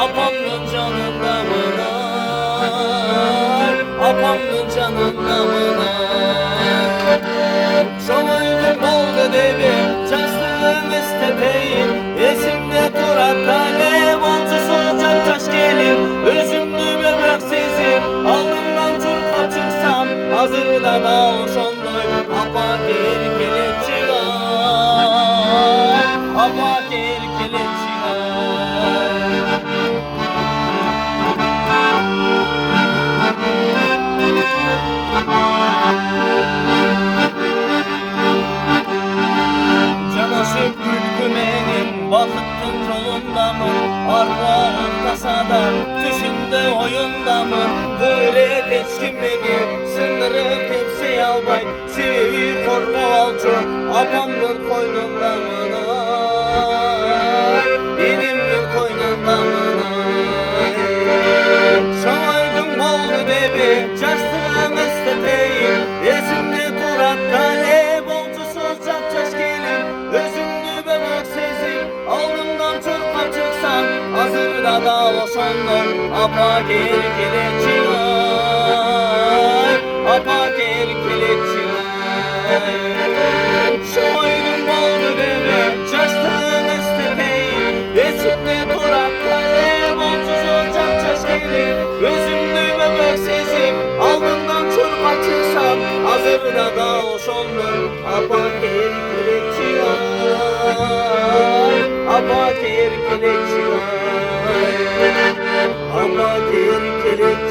Apamın canında mı var? Apamın canında mı var? Şolaydım bolga devi, çastığım istepeyin. Esimde Turat'ta alev olcu solacak taş gelin. Özümlü böbrek sezim, alnımdan turpa çıksam. Hazırda da o şondoy, apa kerkelet çıgar. Apa kerkelet çıgar. Canaşıp gülkümenin bakıttın yolunda mı? Arvahın tasada, düşümde oyunda mı? Böyle peçkimleri sındırıp hepsi albay. Sevi korku alçı apamın koynunda mı? Benimdir koynunda mı? Şolaydım boldu bebi, çastığım istepeyin. Esimde Turat'ta alev olcu solacak taş gelin. Özümlü bebek sezim, alnımdan çırpıp çıksam. Hazırda da o şondoy, apa kerkelet çıgar. Apa kerkelet çıgar. Şolaydım boldu bebi, çastığım istepeyin. Esimde Turat'ta alev olcu solacak taş gelin. Özümlü bebek sezim, alnımdan çırpıp çıksam. Hazırda da o şondoy, apa kerkelet çıgar. Apa kerkelet çıgar. Apa kerkelet çıgar.